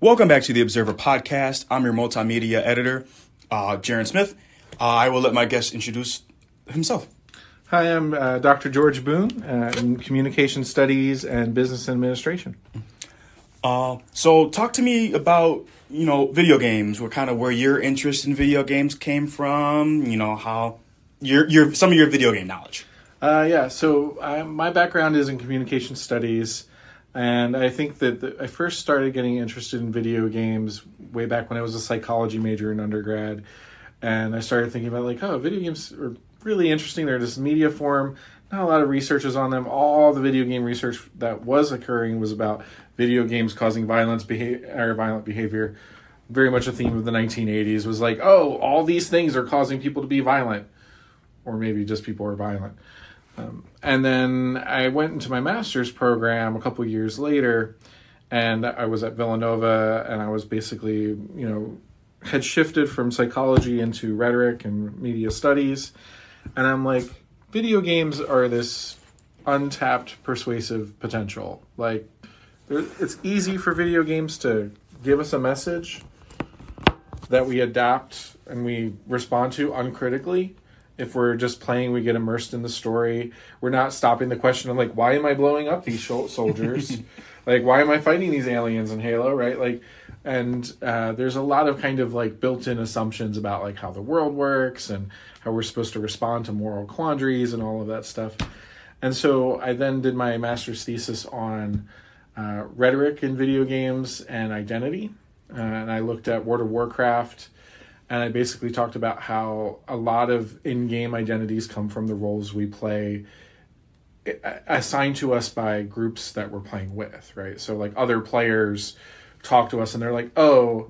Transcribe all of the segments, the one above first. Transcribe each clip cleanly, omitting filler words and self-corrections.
Welcome back to the Observer Podcast. I'm your Multimedia Editor, Jaren Smith. I will let my guest introduce himself. Hi, I'm Dr. George Boone in Communication Studies and Business Administration. So talk to me about, video games, where your interest in video games came from, how some of your video game knowledge. So my background is in communication studies, and I think that I first started getting interested in video games way back when I was a psychology major in undergrad, and I started thinking about video games are really interesting. They're this media form, not a lot of research is on them. All the video game research that was occurring was about video games causing violent behavior. Very much a theme of the 1980s was all these things are causing people to be violent, or maybe just people are violent. And then I went into my master's program a couple years later, and I was at Villanova, and I was basically, had shifted from psychology into rhetoric and media studies. And I'm like, video games are this untapped persuasive potential. It's easy for video games to give us a message that we adapt and we respond to uncritically. If we're just playing, we get immersed in the story. We're not stopping the question of why am I blowing up these soldiers? Why am I fighting these aliens in Halo, right? There's a lot of built-in assumptions about how the world works and how we're supposed to respond to moral quandaries and all of that stuff. And so I then did my master's thesis on rhetoric in video games and identity. And I looked at World of Warcraft, and I basically talked about how a lot of in-game identities come from the roles we play assigned to us by groups that we're playing with, right? So other players talk to us and they're like, oh,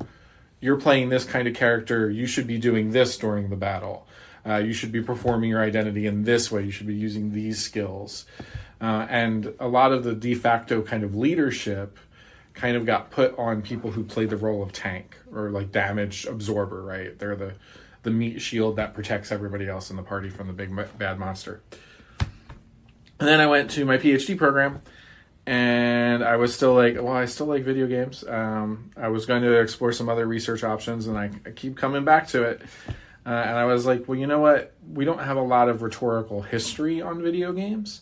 you're playing this kind of character, you should be doing this during the battle. You should be performing your identity in this way. You should be using these skills. And a lot of the de facto kind of leadership kind of got put on people who played the role of tank or damage absorber, right? They're the meat shield that protects everybody else in the party from the big bad monster. And then I went to my PhD program, and I was still I still like video games. I was going to explore some other research options, and I keep coming back to it. And I was like, well, you know what? We don't have a lot of rhetorical history on video games.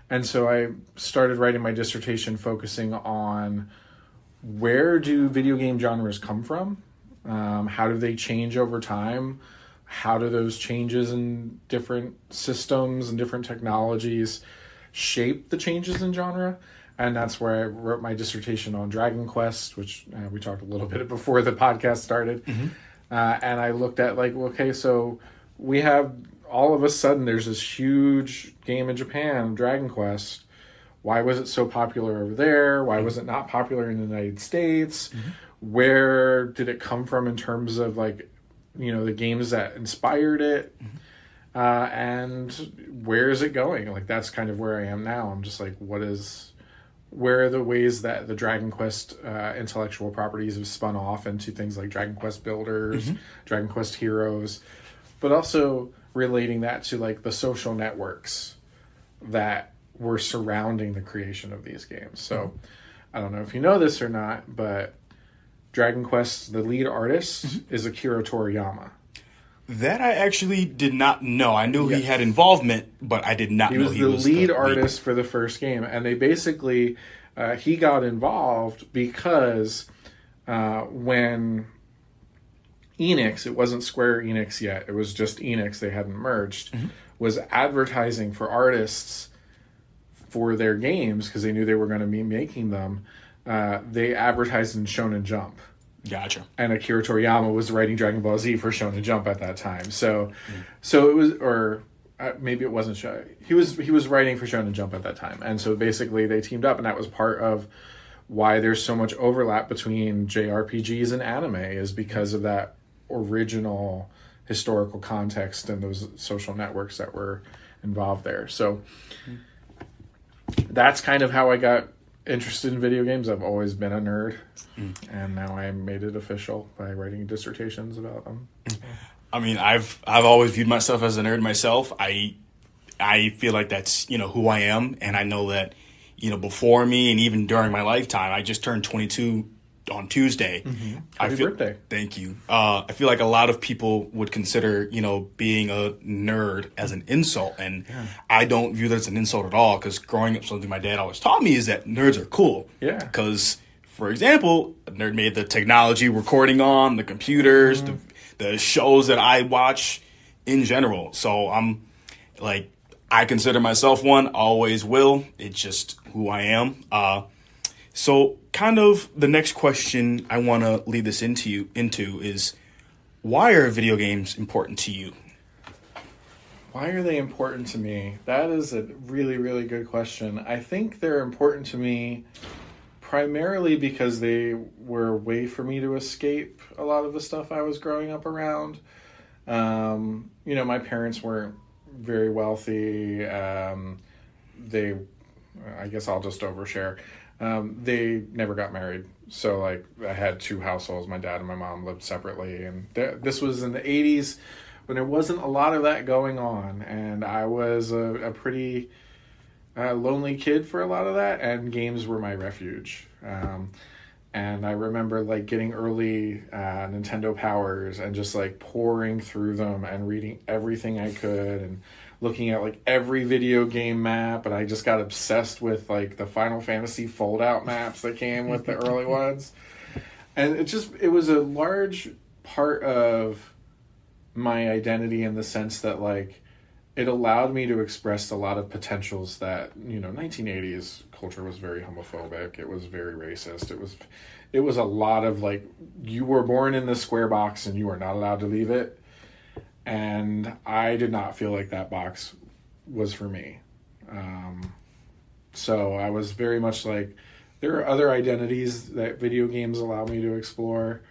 And so I started writing my dissertation focusing on where do video game genres come from? How do they change over time? How do those changes in different systems and different technologies shape the changes in genre? And that's where I wrote my dissertation on Dragon Quest, which we talked a little bit before the podcast started. Mm-hmm. And I looked at so we have all of a sudden there's this huge game in Japan, Dragon Quest. Why was it so popular over there? Why was it not popular in the United States? Mm-hmm. Where did it come from in terms of the games that inspired it? Mm-hmm. And where is it going? That's kind of where I am now. I'm just where are the ways that the Dragon Quest intellectual properties have spun off into things like Dragon Quest Builders, mm-hmm. Dragon Quest Heroes, but also relating that to the social networks that were surrounding the creation of these games. So I don't know if you know this or not, but Dragon Quest, the lead artist, mm-hmm. is Akira Toriyama. That I actually did not know. I knew he had involvement, but I did not know he was the lead artist for the first game. And they basically, he got involved because when Enix, it wasn't Square Enix yet, it was just Enix, they hadn't merged, mm-hmm. was advertising for artists for their games because they knew they were going to be making them. They advertised in Shonen Jump. Gotcha. And Akira Toriyama was writing Dragon Ball Z for Shonen Jump at that time. So it was, or maybe it wasn't Shonen. He was writing for Shonen Jump at that time. And so basically they teamed up, and that was part of why there's so much overlap between JRPGs and anime, is because of that original historical context and those social networks that were involved there. So that's kind of how I got interested in video games. I've always been a nerd, and now I made it official by writing dissertations about them. I mean, I've always viewed myself as a nerd myself. I feel like that's, who I am, and I know that, before me and even during my lifetime, I just turned 22 on Tuesday. Happy birthday. Thank you. I feel like a lot of people would consider, being a nerd as an insult. And I don't view that as an insult at all, because growing up, something my dad always taught me is that nerds are cool. Yeah. Because, for example, a nerd made the technology recording on, the computers, the shows that I watch in general. So I'm like, I consider myself one, always will. It's just who I am. So kind of the next question I want to lead this into is, why are video games important to you? Why are they important to me? That is a really, really good question. I think they're important to me primarily because they were a way for me to escape a lot of the stuff I was growing up around. My parents weren't very wealthy. I guess I'll just overshare. They never got married. So, like, I had two households. My dad and my mom lived separately. And this was in the 80s when there wasn't a lot of that going on. And I was a pretty lonely kid for a lot of that. And games were my refuge. And I remember, like, getting early Nintendo Powers and just, like, pouring through them and reading everything I could and looking at, like, every video game map. And I just got obsessed with, like, the Final Fantasy fold-out maps that came with the early ones. And it was a large part of my identity in the sense that, like, it allowed me to express a lot of potentials that, 1980s culture was very homophobic. It was very racist. It was a lot of, like, you were born in this square box and you are not allowed to leave it. And I did not feel like that box was for me. So I was very much like, there are other identities that video games allow me to explore.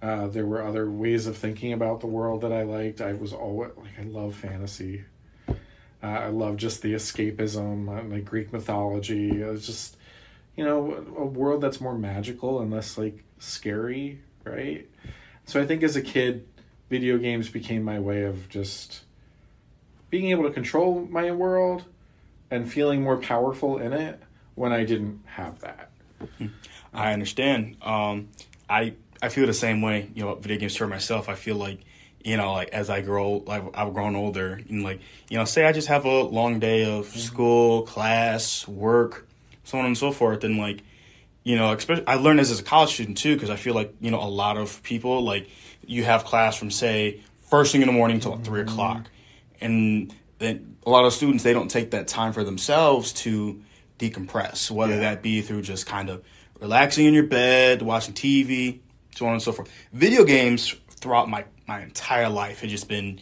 There were other ways of thinking about the world that I liked. I was always, like, I love fantasy. I love just the escapism, like Greek mythology. It was just, a world that's more magical and less, like, scary, right? So I think as a kid, video games became my way of just being able to control my world and feeling more powerful in it when I didn't have that. I understand. I feel the same way, video games for myself. I feel like, as I grow, like, I've grown older, and, say I just have a long day of school, class, work, so on and so forth. And, especially, I learned this as a college student too, because I feel like, a lot of people, like, you have class from, say, first thing in the morning till 3 o'clock. And then a lot of students, they don't take that time for themselves to decompress, whether that be through just kind of relaxing in your bed, watching TV, so on and so forth. Video games throughout my entire life have just been,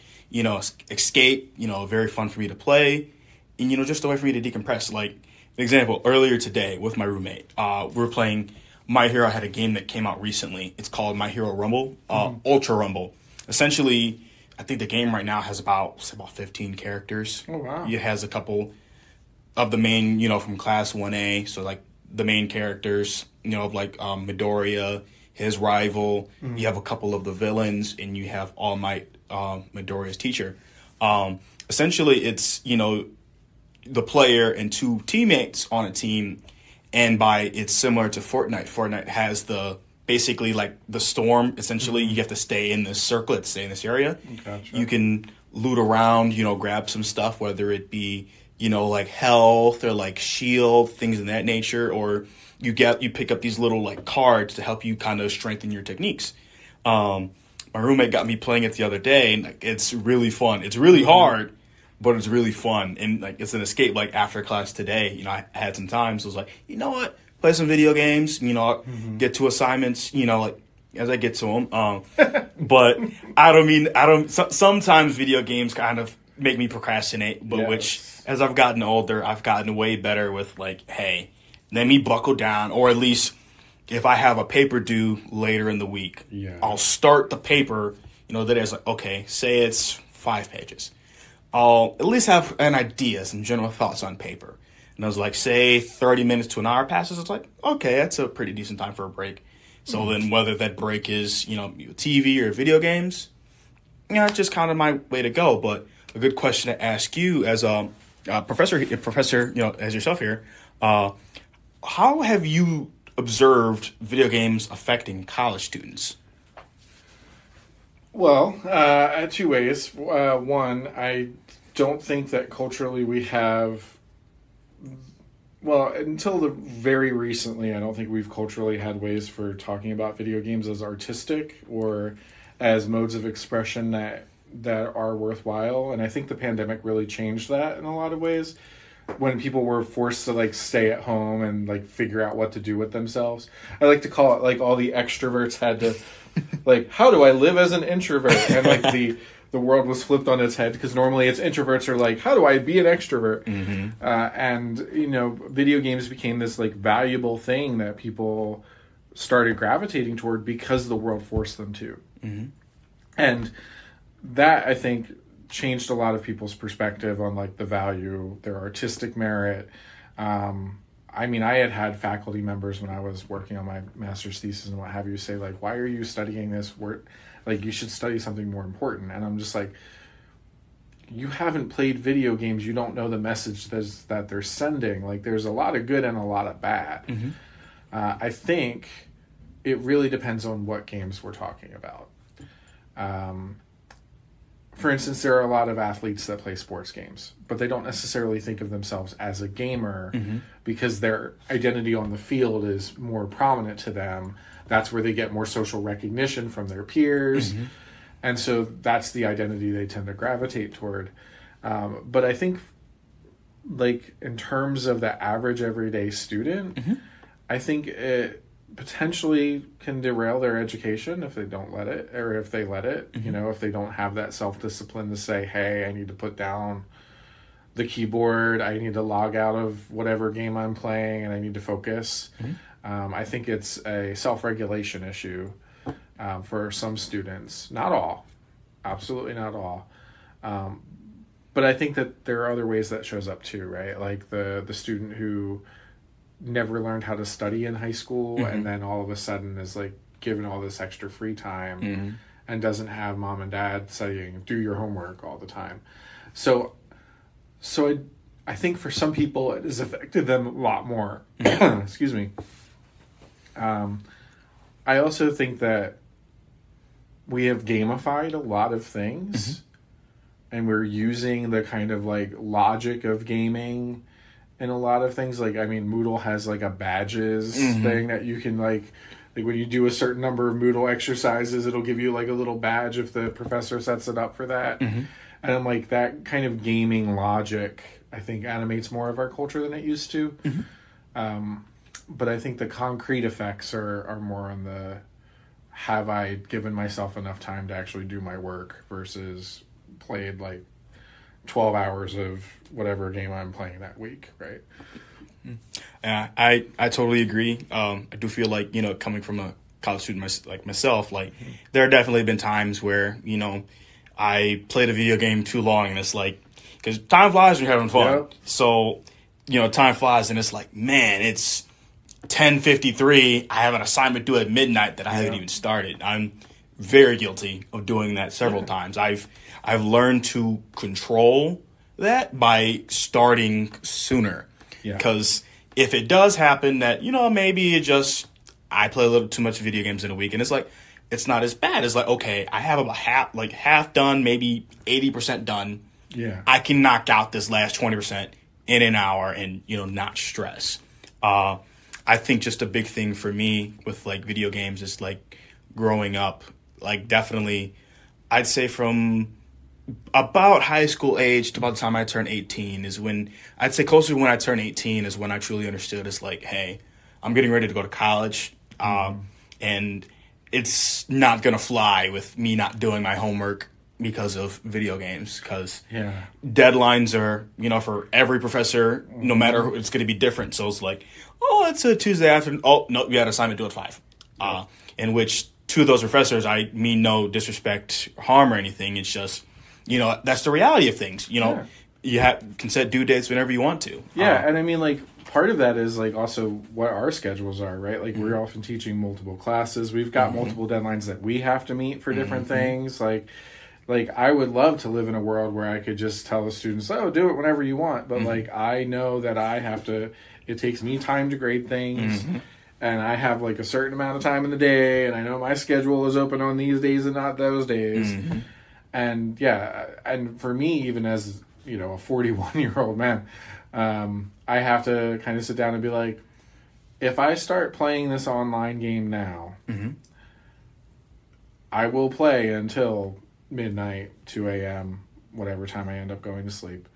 escape, very fun for me to play, and, just a way for me to decompress. Like, an example, earlier today with my roommate, we were playing My Hero. Had a game that came out recently. It's called My Hero Rumble, Ultra Rumble. Essentially, I think the game right now has about 15 characters. Oh, wow. It has a couple of the main, from Class 1A, so, like, the main characters, of, like, Midoriya, his rival. You have a couple of the villains, and you have All Might, Midoriya's teacher. Essentially, it's, the player and two teammates on a team, and it's similar to Fortnite. Fortnite has basically like the storm. Essentially, you have to stay in this circle, stay in this area. Gotcha. You can loot around, grab some stuff, whether it be, like health or like shield, things in that nature, or you pick up these little like cards to help you kind of strengthen your techniques. My roommate got me playing it the other day, and, like, it's really fun. It's really hard, but it's really fun, and, like, it's an escape. Like, after class today, I had some time, so I was like, you know what, play some video games, get to assignments, like, as I get to them. But sometimes video games kind of make me procrastinate, but which, as I've gotten older, I've gotten way better with, like, hey, let me buckle down, or at least if I have a paper due later in the week, I'll start the paper, that is like, okay, say it's 5 pages. I'll at least have an idea, some general thoughts on paper. And I was like, say 30 minutes to an hour passes, it's like, okay, that's a pretty decent time for a break. So then whether that break is, TV or video games, it's just kind of my way to go. But a good question to ask you as a professor, as yourself here, how have you observed video games affecting college students? Well, two ways. One, I don't think that culturally we have... Well, until the very recently, I don't think we've culturally had ways for talking about video games as artistic or as modes of expression that are worthwhile. And I think the pandemic really changed that in a lot of ways. When people were forced to like stay at home and like figure out what to do with themselves. I like to call it like all the extroverts had to like, how do I live as an introvert? And like the world was flipped on its head, because normally it's introverts are like, how do I be an extrovert? Mm-hmm. And, you know, video games became this like valuable thing that people started gravitating toward because the world forced them to. Mm-hmm. And that, I think, changed a lot of people's perspective on like the value, their artistic merit. I mean, I had faculty members when I was working on my master's thesis and what have you say like, why are you studying this? Like, you should study something more important. And I'm just like, you haven't played video games. You don't know the message that they're sending. Like, there's a lot of good and a lot of bad. Mm-hmm. I think it really depends on what games we're talking about. For instance, there are a lot of athletes that play sports games, but they don't necessarily think of themselves as a gamer Mm-hmm. because their identity on the field is more prominent to them. That's where they get more social recognition from their peers. Mm-hmm. And so that's the identity they tend to gravitate toward. But I think, like, in terms of the average everyday student, Mm-hmm. I think it potentially can derail their education if they don't let it, or if they let it, Mm-hmm. you know, if they don't have that self-discipline to say, hey, I need to put down the keyboard, I need to log out of whatever game I'm playing, and I need to focus. Mm-hmm. I think it's a self-regulation issue for some students. Not all. Absolutely not all. But I think that there are other ways that shows up too, right? Like the student who never learned how to study in high school Mm-hmm. and then all of a sudden is like given all this extra free time Mm-hmm. and doesn't have mom and dad saying, do your homework all the time. So I think for some people it has affected them a lot more. Excuse me. I also think that we have gamified a lot of things, Mm-hmm. and we're using the kind of like logic of gaming in a lot of things. Like, I mean, Moodle has like a badges Mm-hmm. thing that you can like when you do a certain number of Moodle exercises, it'll give you like a little badge if the professor sets it up for that. Mm-hmm. And I'm like, that kind of gaming logic, I think, animates more of our culture than it used to. Mm-hmm. But I think the concrete effects are more on the, have I given myself enough time to actually do my work versus played like 12 hours of whatever game I'm playing that week, right? I totally agree. I do feel like, you know, coming from a college student like myself, like there have definitely been times where, you know, I played a video game too long and it's like, because time flies when you're having fun. Yep. So, you know, time flies and it's like, man, it's 10:53. I have an assignment due at midnight that I haven't even started. I'm very guilty of doing that several times. I've learned to control that by starting sooner. Yeah. Because if it does happen that, you know, maybe it just, I play a little too much video games in a week and it's like, it's not as bad. It's like, okay, I have about half done, maybe 80% done. Yeah. I can knock out this last 20% in an hour and, you know, not stress. I think just a big thing for me with like video games is like growing up, like definitely I'd say from about high school age to about the time I turned 18 is when I'd say closer to when I turned 18 is when I truly understood it's like, hey, I'm getting ready to go to college. And it's not going to fly with me not doing my homework because of video games, because deadlines are, you know, for every professor, no matter who, it's going to be different. So it's like, oh, it's a Tuesday afternoon. Oh, no, you had an assignment due at 5. In which to those professors, I mean no disrespect, harm, or anything. It's just, you know, that's the reality of things. You know, you can set due dates whenever you want to. Yeah, and I mean, like, part of that is, like, also what our schedules are, right? Like, we're often teaching multiple classes. We've got multiple deadlines that we have to meet for different things. Like, I would love to live in a world where I could just tell the students, oh, do it whenever you want. But, like, I know that I have to, it takes me time to grade things. and I have like a certain amount of time in the day, and I know my schedule is open on these days and not those days. Mm-hmm. And yeah, and for me, even as, you know, a 41-year-old man, I have to kind of sit down and be like, if I start playing this online game now, mm-hmm. I will play until midnight, 2 a.m., whatever time I end up going to sleep.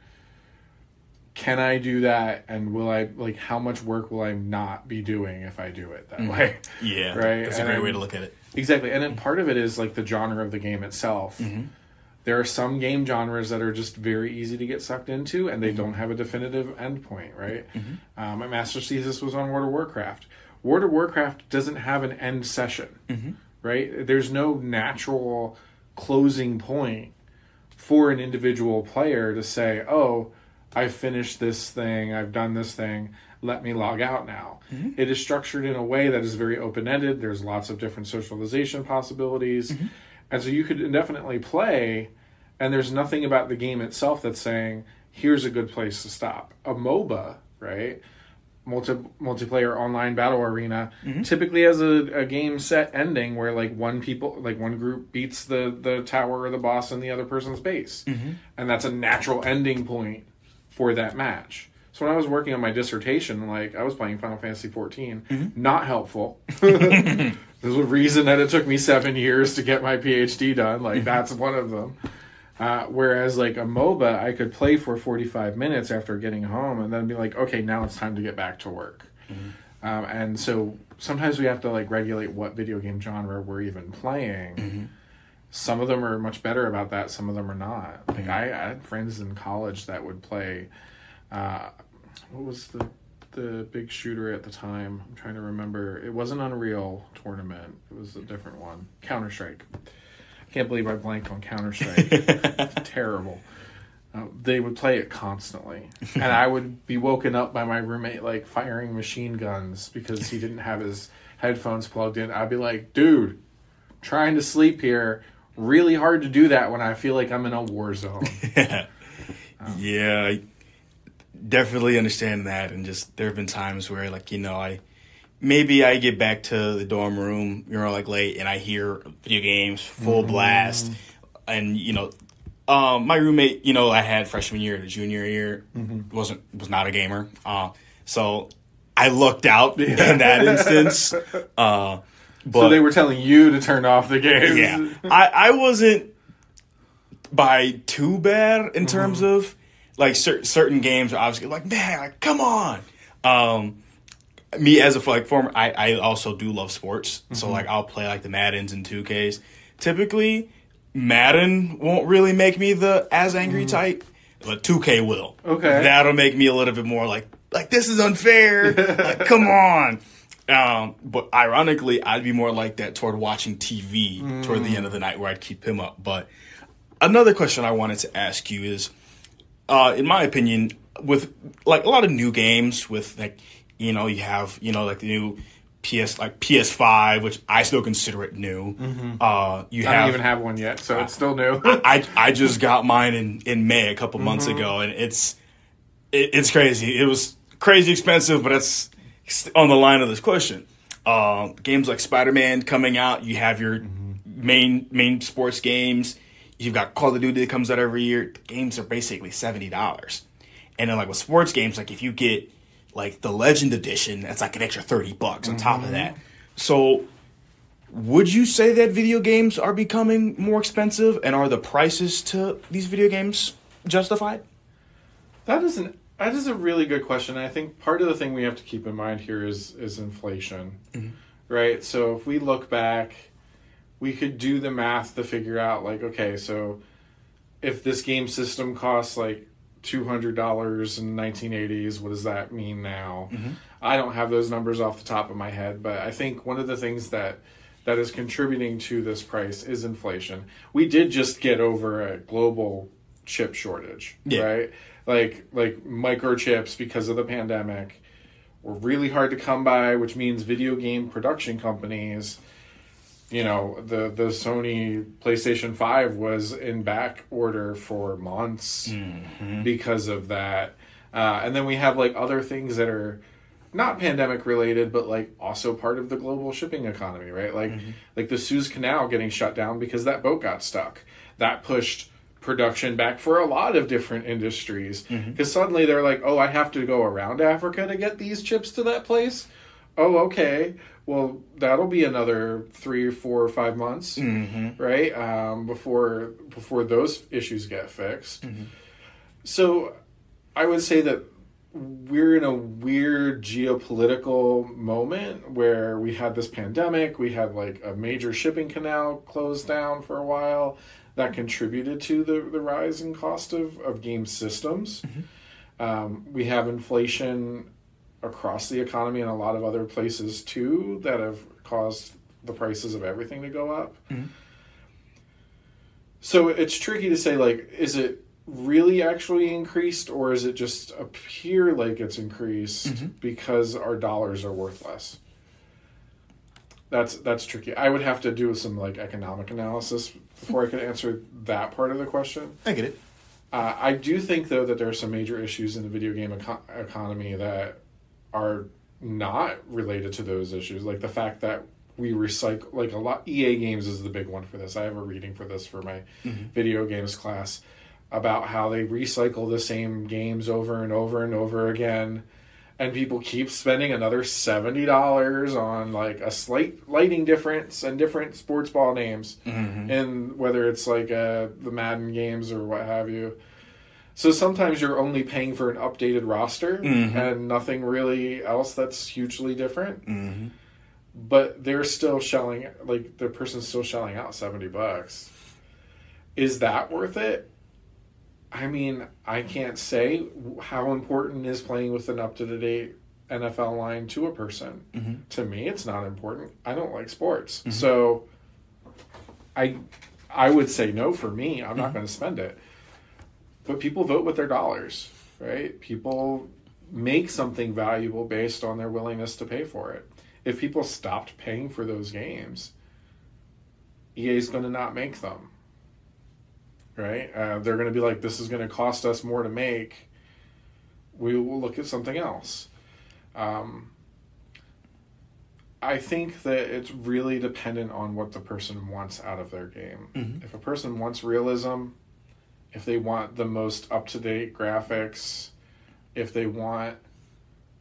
Can I do that? And will I, like, how much work will I not be doing if I do it that mm-hmm. way? Yeah. Right? That's a great way to look at it. Exactly. And then part of it is, like, the genre of the game itself. Mm-hmm. There are some game genres that are just very easy to get sucked into, and they mm-hmm. don't have a definitive endpoint, right? Mm-hmm. My master's thesis was on World of Warcraft. World of Warcraft doesn't have an end session, mm-hmm. right? There's no natural closing point for an individual player to say, oh, I've finished this thing, I've done this thing, let me log out now. Mm-hmm. It is structured in a way that is very open-ended. There's lots of different socialization possibilities. Mm-hmm. And so you could indefinitely play, and there's nothing about the game itself that's saying, here's a good place to stop. A MOBA, right? Multiplayer online battle arena, mm-hmm. typically has a game set ending where like one group beats the tower or the boss in the other person's base. Mm-hmm. And that's a natural ending point for that match. So when I was working on my dissertation, like I was playing Final Fantasy XIV, mm-hmm. not helpful. There's a reason that it took me 7 years to get my PhD done. Like, that's one of them. Whereas, like, a MOBA, I could play for 45 minutes after getting home and then be like, okay, now it's time to get back to work. Mm-hmm. And so sometimes we have to, like, regulate what video game genre we're even playing. Mm-hmm. Some of them are much better about that. Some of them are not. Like, mm-hmm. I had friends in college that would play... what was the big shooter at the time? I'm trying to remember. It wasn't Unreal Tournament. It was a different one. Counter-Strike. I can't believe I blanked on Counter-Strike. It's terrible. They would play it constantly. And I would be woken up by my roommate, like, firing machine guns because he didn't have his headphones plugged in. I'd be like, dude, trying to sleep here. Really hard to do that when I feel like I'm in a war zone. Yeah, definitely understand that. And just there have been times where, like, you know, I get back to the dorm room, you know, like late, and I hear video games full mm-hmm. blast. And, you know, my roommate, you know, I had freshman year to junior year, mm-hmm. was not a gamer. So I lucked out in that instance. But, so they were telling you to turn off the games. Yeah. I wasn't by too bad in terms mm-hmm. of, like, certain games are obviously like, man, like, come on. Me as a former, I also do love sports. Mm-hmm. So, like, I'll play, like, the Maddens and 2Ks. Typically, Madden won't really make me the as angry type, but 2K will. Okay. That'll make me a little bit more like this is unfair. Like, come on. But ironically, I'd be more like that toward watching TV toward the end of the night where I'd keep him up. But another question I wanted to ask you is, in my opinion, with like a lot of new games, with like, you know, you have, you know, like the new PS5, which I still consider it new. Mm-hmm. I don't even have one yet, so it's still new. I just got mine in May a couple months ago, and it's crazy. It was crazy expensive, but it's on the line of this question. Games like Spider-Man coming out, you have your main sports games. You've got Call of Duty that comes out every year. The games are basically $70. And then, like, with sports games, like, if you get, like, the Legend Edition, that's like an extra $30 on top of that. So, would you say that video games are becoming more expensive? And are the prices to these video games justified? That is a really good question. I think part of the thing we have to keep in mind here is inflation, right? So, if we look back, we could do the math to figure out, like, okay, so if this game system costs, like, $200 in 1980s, what does that mean now? I don't have those numbers off the top of my head, but I think one of the things that is contributing to this price is inflation. We did just get over a global chip shortage, right? Like microchips, because of the pandemic, were really hard to come by, which means video game production companies, you know, the Sony PlayStation 5 was in back order for months because of that. And then we have, like, other things that are not pandemic related, but like also part of the global shipping economy, right? Like like the Suez Canal getting shut down because that boat got stuck. That pushed production back for a lot of different industries, because suddenly they're like, oh, I have to go around Africa to get these chips to that place. Oh, okay. Well, that'll be another 3 or 4 or 5 months, right? Before those issues get fixed. So I would say that we're in a weird geopolitical moment where we had this pandemic, we had like a major shipping canal closed down for a while that contributed to the rise in cost of game systems. We have inflation across the economy and a lot of other places too that have caused the prices of everything to go up. So it's tricky to say, like, is it really actually increased, or is it just appear like it's increased because our dollars are worth less? That's tricky. I would have to do some like economic analysis before I could answer that part of the question. I get it. I do think though that there are some major issues in the video game economy that are not related to those issues, like the fact that we recycle, like a lot. EA Games is the big one for this. I have a reading for this for my video games class about how they recycle the same games over and over and over again, and people keep spending another $70 on like a slight lighting difference and different sports ball names, and whether it's like the Madden games or what have you. So sometimes you're only paying for an updated roster and nothing really else that's hugely different. But they're still shelling, like the person's still shelling out $70. Is that worth it? I mean, I can't say how important is playing with an up-to-date NFL line to a person. To me, it's not important. I don't like sports. So I would say no for me. I'm not going to spend it. But people vote with their dollars, right? People make something valuable based on their willingness to pay for it. If people stopped paying for those games, EA is going to not make them. Right? They're going to be like, this is going to cost us more to make. We will look at something else. I think that it's really dependent on what the person wants out of their game. If a person wants realism, if they want the most up-to-date graphics, if they want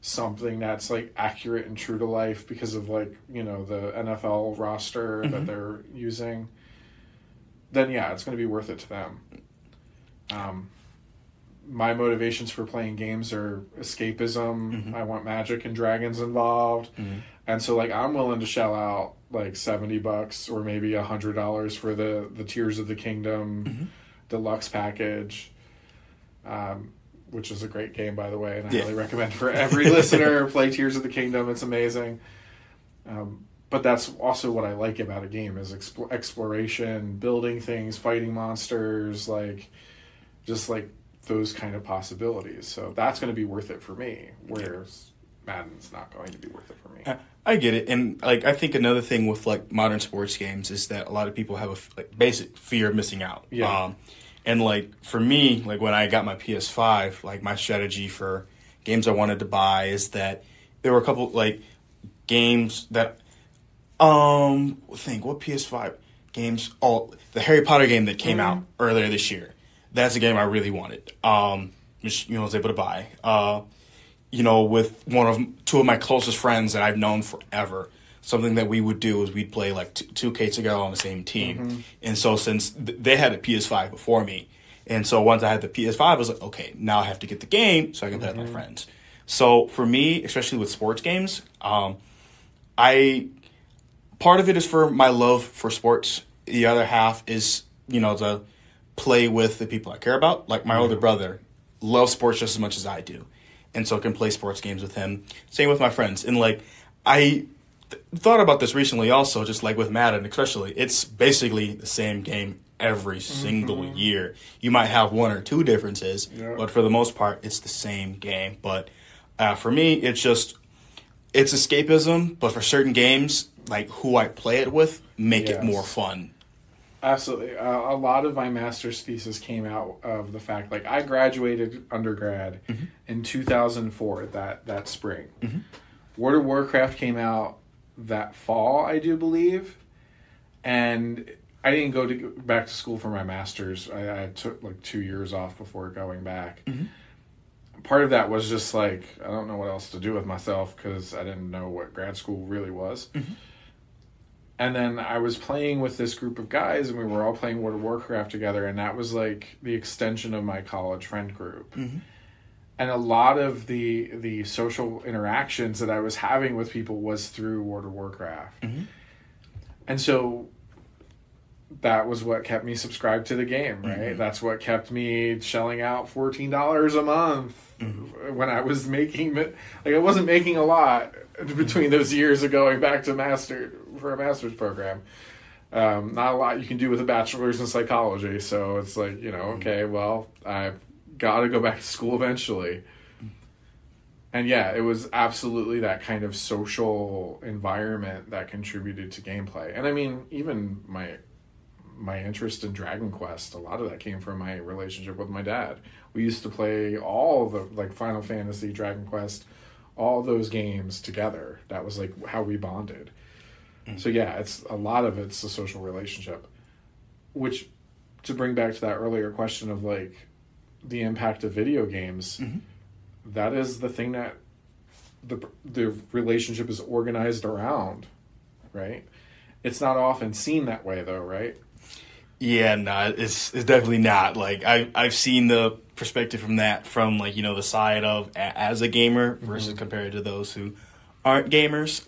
something that's like accurate and true to life because of like, you know, the NFL roster that they're using, then yeah, it's going to be worth it to them. My motivations for playing games are escapism. I want magic and dragons involved. And so like I'm willing to shell out like $70 or maybe $100 for the Tears of the Kingdom deluxe package, which is a great game, by the way, and I really recommend for every listener play Tears of the Kingdom. It's amazing. But that's also what I like about a game is exploration, building things, fighting monsters, like just like those kind of possibilities. So that's going to be worth it for me, whereas Madden's not going to be worth it for me. I get it. And like I think another thing with like modern sports games is that a lot of people have a like, basic fear of missing out. And like for me, like when I got my PS5, like my strategy for games I wanted to buy is that there were a couple like games that what PS5 games? Oh, the Harry Potter game that came out earlier this year. That's a game I really wanted. Which, you know, I was able to buy. You know, with two of my closest friends that I've known forever. Something that we would do is we'd play like 2K together on the same team. And so since they had a PS5 before me, and so once I had the PS5, I was like, okay, now I have to get the game so I can play with my friends. So for me, especially with sports games, part of it is for my love for sports. The other half is, you know, to play with the people I care about. Like my older brother loves sports just as much as I do. And so I can play sports games with him. Same with my friends. And like, I thought about this recently also, just like with Madden especially. It's basically the same game every single year. You might have one or two differences, but for the most part, it's the same game. But for me, it's escapism. But for certain games, like who I play it with, make it more fun. Absolutely. A lot of my master's thesis came out of the fact, like, I graduated undergrad in 2004, that spring. World of Warcraft came out that fall, I do believe. And I didn't go back to school for my master's. I took like 2 years off before going back. Part of that was just like, I don't know what else to do with myself because I didn't know what grad school really was. And then I was playing with this group of guys, and we were all playing World of Warcraft together, and that was like the extension of my college friend group. And a lot of the social interactions that I was having with people was through World of Warcraft. And so that was what kept me subscribed to the game, right? That's what kept me shelling out $14 a month when I was making, like, I wasn't making a lot between those years of going back to for a master's program. Not a lot you can do with a bachelor's in psychology. So it's like, okay, well, I've got to go back to school eventually. And yeah, it was absolutely that kind of social environment that contributed to gameplay. And I mean, even my interest in Dragon Quest, a lot of that came from my relationship with my dad. We used to play all the, like, Final Fantasy, Dragon Quest, all those games together. That was like how we bonded. So yeah, a lot of it's a social relationship, which, to bring back to that earlier question of like the impact of video games, that is the thing that the relationship is organized around, right? It's not often seen that way though, right? Yeah, no, it's definitely not. Like, I've seen the perspective from like, the side of as a gamer versus compared to those who aren't gamers.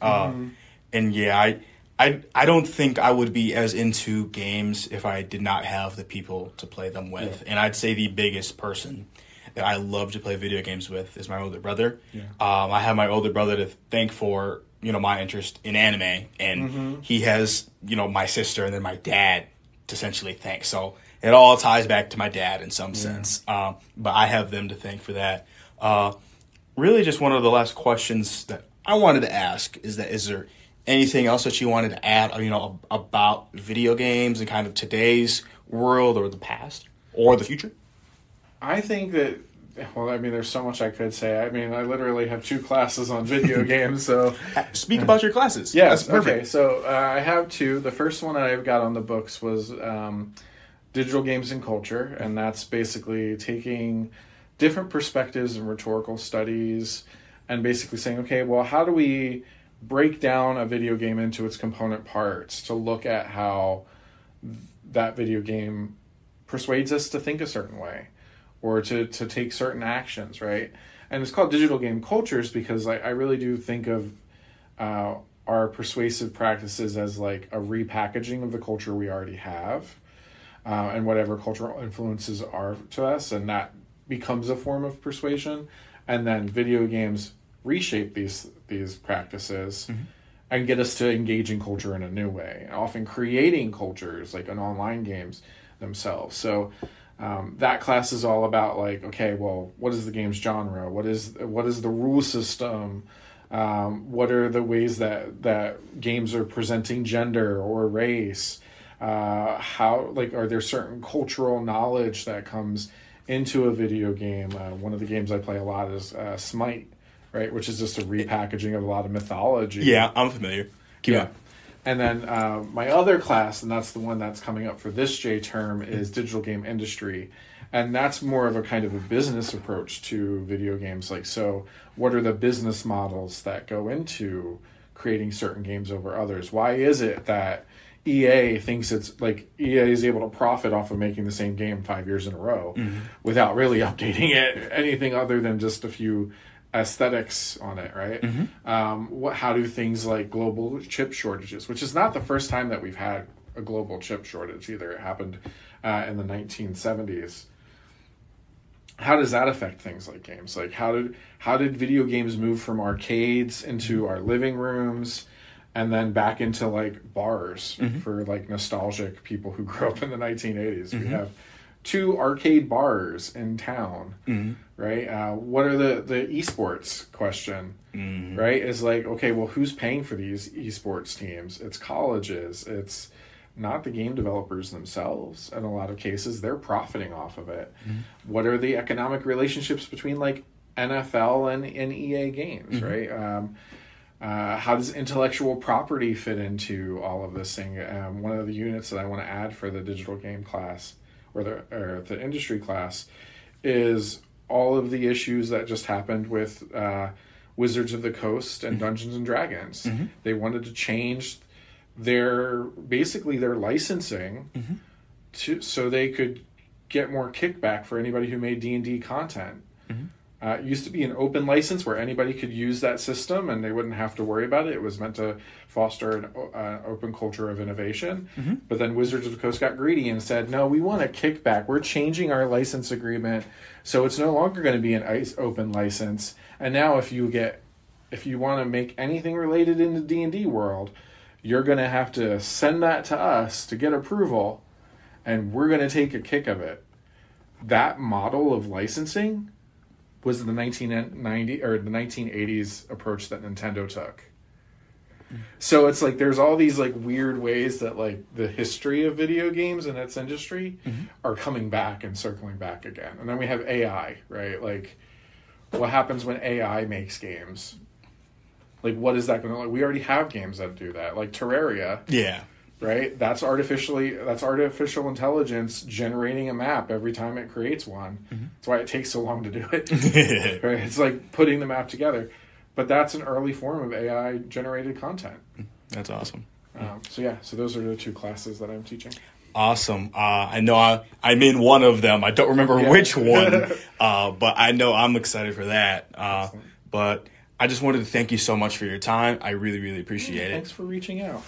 And yeah, I don't think I would be as into games if I did not have the people to play them with. And I'd say the biggest person that I love to play video games with is my older brother. I have my older brother to thank for, my interest in anime. And he has, my sister and then my dad to essentially thank. So it all ties back to my dad in some sense. But I have them to thank for that. Really just one of the last questions that I wanted to ask is there anything else that you wanted to add, about video games and kind of today's world or the past or the future? I think that, well, I mean, there's so much I could say. I mean, I literally have 2 classes on video games, so... Speak about your classes. Yes, that's perfect. Okay, so I have 2. The first one I've got on the books was Digital Games and Culture, and that's basically taking different perspectives and rhetorical studies and basically saying, okay, well, how do we break down a video game into its component parts to look at how that video game persuades us to think a certain way or to take certain actions, right? And it's called Digital Game Cultures because I really do think of our persuasive practices as like a repackaging of the culture we already have and whatever cultural influences are to us, and that becomes a form of persuasion. And then video games reshape these practices and get us to engage in culture in a new way, often creating cultures like in online games themselves. So that class is all about like, okay, well, what is the game's genre? What is the rule system? What are the ways that games are presenting gender or race? How, like, are there certain cultural knowledge that comes into a video game? One of the games I play a lot is Smite, right? Which is just a repackaging of a lot of mythology. Yeah, I'm familiar. Keep going. And then my other class, and that's the one that's coming up for this J term, is Digital Game Industry. And that's more of a kind of a business approach to video games. Like, so what are the business models that go into creating certain games over others? Why is it that EA thinks it's like EA is able to profit off of making the same game 5 years in a row without really updating it anything other than just a few aesthetics on it, right? How do things like global chip shortages, which is not the first time that we've had a global chip shortage either. It happened in the 1970s. How does that affect things like games? Like how did video games move from arcades into our living rooms and then back into like bars for like nostalgic people who grew up in the 1980s? We have 2 arcade bars in town, right? What are the esports question, right? Is like, okay, well, who's paying for these esports teams? It's colleges, it's not the game developers themselves. In a lot of cases, they're profiting off of it. What are the economic relationships between like NFL and EA games, right? How does intellectual property fit into all of this thing? One of the units that I want to add for the digital game class or the industry class is all of the issues that just happened with Wizards of the Coast and Dungeons and Dragons. They wanted to change their licensing so they could get more kickback for anybody who made D&D content. It used to be an open license where anybody could use that system and they wouldn't have to worry about it. It was meant to foster an open culture of innovation. But then Wizards of the Coast got greedy and said, no, we want a kickback. We're changing our license agreement, so it's no longer going to be an open license. And now if you want to make anything related in the D&D world, you're going to have to send that to us to get approval, and we're going to take a kick of it. That model of licensing was the 1990 or the 1980s approach that Nintendo took. So it's like there's all these like weird ways that like the history of video games and its industry are coming back and circling back again. And then we have AI, right? Like what happens when AI makes games? Like what is that going to like? We already have games that do that, like Terraria. Yeah. Right? That's artificial intelligence generating a map every time it creates one. That's why it takes so long to do it. Right? It's like putting the map together. But that's an early form of AI generated content. That's awesome. So those are the two classes that I'm teaching. Awesome. I know I'm in one of them. I don't remember which one, but I know I'm excited for that. But I just wanted to thank you so much for your time. I really, really appreciate it. Thanks for reaching out.